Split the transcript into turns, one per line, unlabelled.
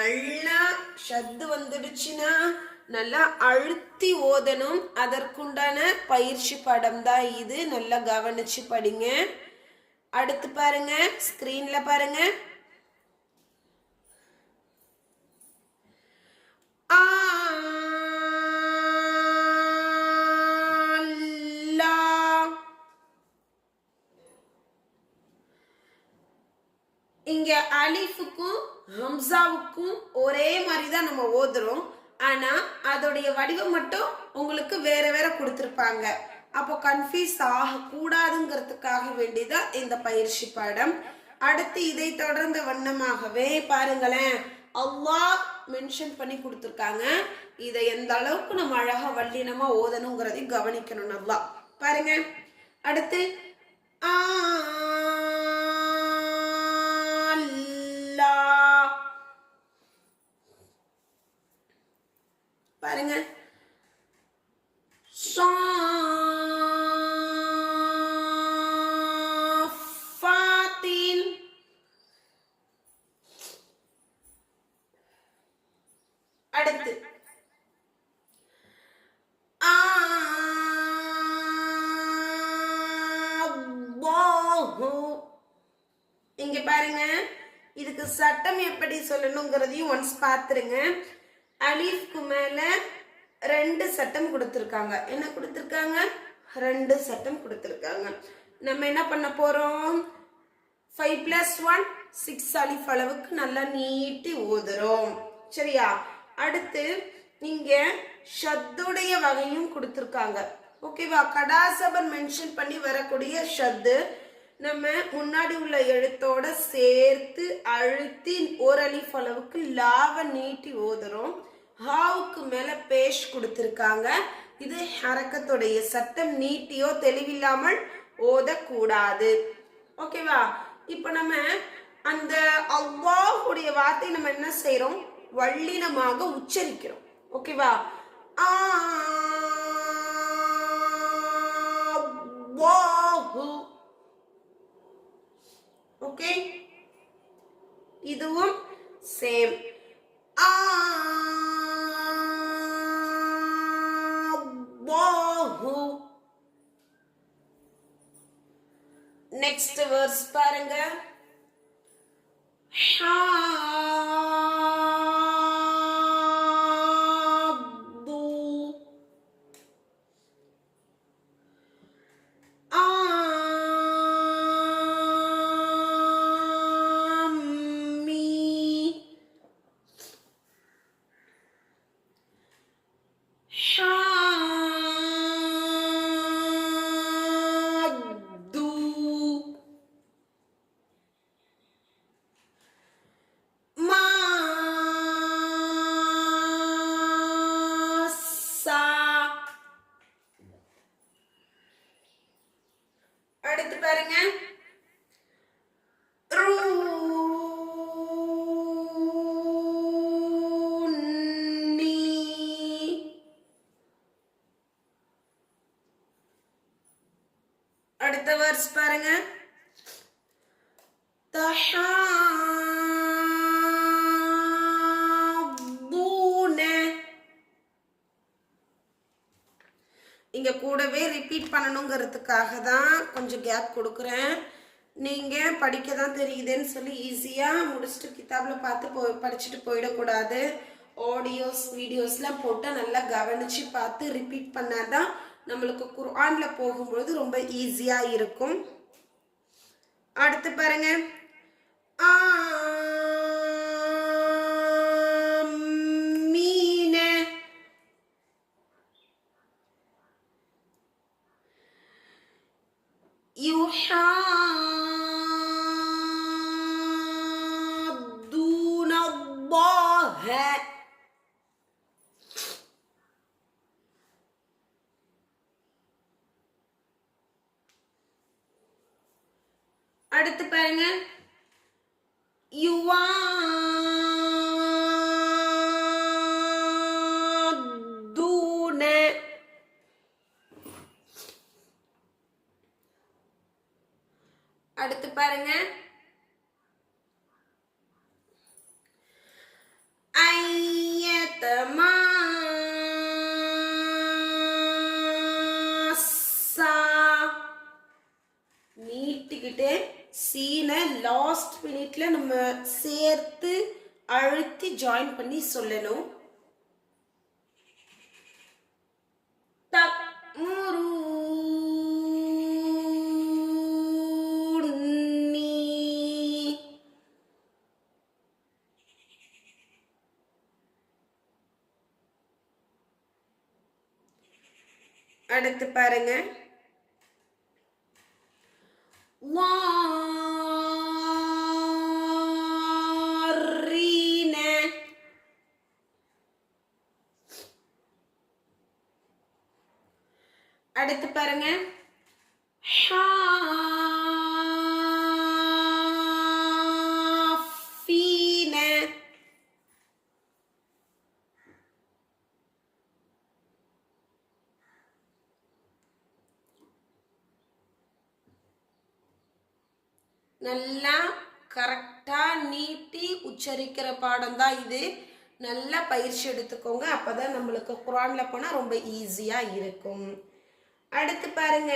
நல்லா ஷத்து வந்துடுச்சுன்னா நல்லா அழுத்தி ஓதணும். அதற்குண்டான பயிற்சி படம் தான் இது. நல்லா கவனிச்சு படிங்க. அடுத்து பாருங்க, ஸ்கிரீன்ல பாருங்க. இங்க அலிஃபுக்கும் ஹம்சாவுக்கும் ஒரே மாதிரி தான் நம்ம ஓதுறோம். ஆனா அதோடைய வடிவம் மட்டும் உங்களுக்கு வேற வேற கொடுத்துருப்பாங்க. அப்போ கன்ஃபியூஸ் ஆகக்கூடாதுங்கிறதுக்காக வேண்டிதான் இந்த பயிற்சி பாடம். அடுத்து இதை தொடர்ந்த வண்ணமாகவே பாருங்களேன், அல்லாஹ் மென்ஷன் பண்ணி கொடுத்துருக்காங்க. இதை எந்த அளவுக்கு நம்ம அழகா வல்லினமா ஓதணுங்கிறதையும் கவனிக்கணும். நல்லா பாருங்க. அடுத்து பாருங்க, அடுத்து இங்க பாருங்க, இதுக்கு சட்டம் எப்படி சொல்லணுங்கிறதையும் ஒன்ஸ் பார்த்துருங்க. அலீஃப்க்கு மேல 2 சட்டம் கொடுத்துருக்காங்க. என்ன கொடுத்துருக்காங்க? 2 சட்டம் கொடுத்துருக்காங்க. நம்ம என்ன பண்ண போறோம்? 5 + 1 6 அலிஃப் அளவுக்கு நல்லா நீட்டி ஓதுறோம். சரியா? அடுத்து இங்க ஷத்துடைய வகையும் கொடுத்துருக்காங்க. ஓகேவா? கடாசபர் மென்ஷன் பண்ணி வரக்கூடிய ஷத்து நம்ம முன்னாடி உள்ள எழுத்தோட சேர்த்து அழுத்தி ஒரு அலிஃப் அளவுக்கு லாவ நீட்டி ஓதுறோம். ஹாவுக்கு மேல பேஷ் கொடுத்திருக்காங்க. இது ஹரக்கத்துடைய சட்டம். நீட்டியோ தெளிவில்லாமல் ஓதக்கூடாது. ஓகேவா? இப்ப நம்ம அந்த அல்லாஹ்வுடைய வார்த்தை நம்ம என்ன செய்யறோம்? வல்லினமாக உச்சரிக்கிறோம். ஓகேவா? ஓகே, இதுவும் சேம். நெக்ஸ்ட் வேர்ஸ் பாருங்க. அடுத்து பாருங்க, அடுத்த வேர்ஸ் பாருங்க, இங்க கூடவே ரிப்பீட் பண்ணணுங்கிறதுக்காக தான் கொஞ்சம் கேப் கொடுக்குறேன். நீங்க படிக்க தான் தெரியுதுன்னு சொல்லி ஈஸியா முடிச்சுட்டு கிதாப்ல பார்த்து படிச்சுட்டு போயிடக்கூடாது. ஆடியோஸ் வீடியோஸ்லாம் போட்டு நல்லா கவனிச்சு பார்த்து ரிப்பீட் பண்ணாதான் நம்மளுக்கு குர்ஆன்ல போகும்போது ரொம்ப ஈஸியா இருக்கும். அடுத்து பாருங்க, அடுத்து பாருங்க, அடுத்து பாருங்க, லாஸ்ட் மினிட்ல நம்ம சேர்த்து அழுத்தி ஜாயின் பண்ணி சொல்லணும். அடுத்து பாருங்க, அடுத்து பாருங்க, நல்லா கரெக்டா நீட்டி உச்சரிக்கிற பாடம் தான் இது. நல்லா பயிற்சி எடுத்துக்கோங்க, அப்பதான் நம்மளுக்கு குர்ஆன்ல போனா ரொம்ப ஈஸியா இருக்கும். அடுத்து பாருங்க,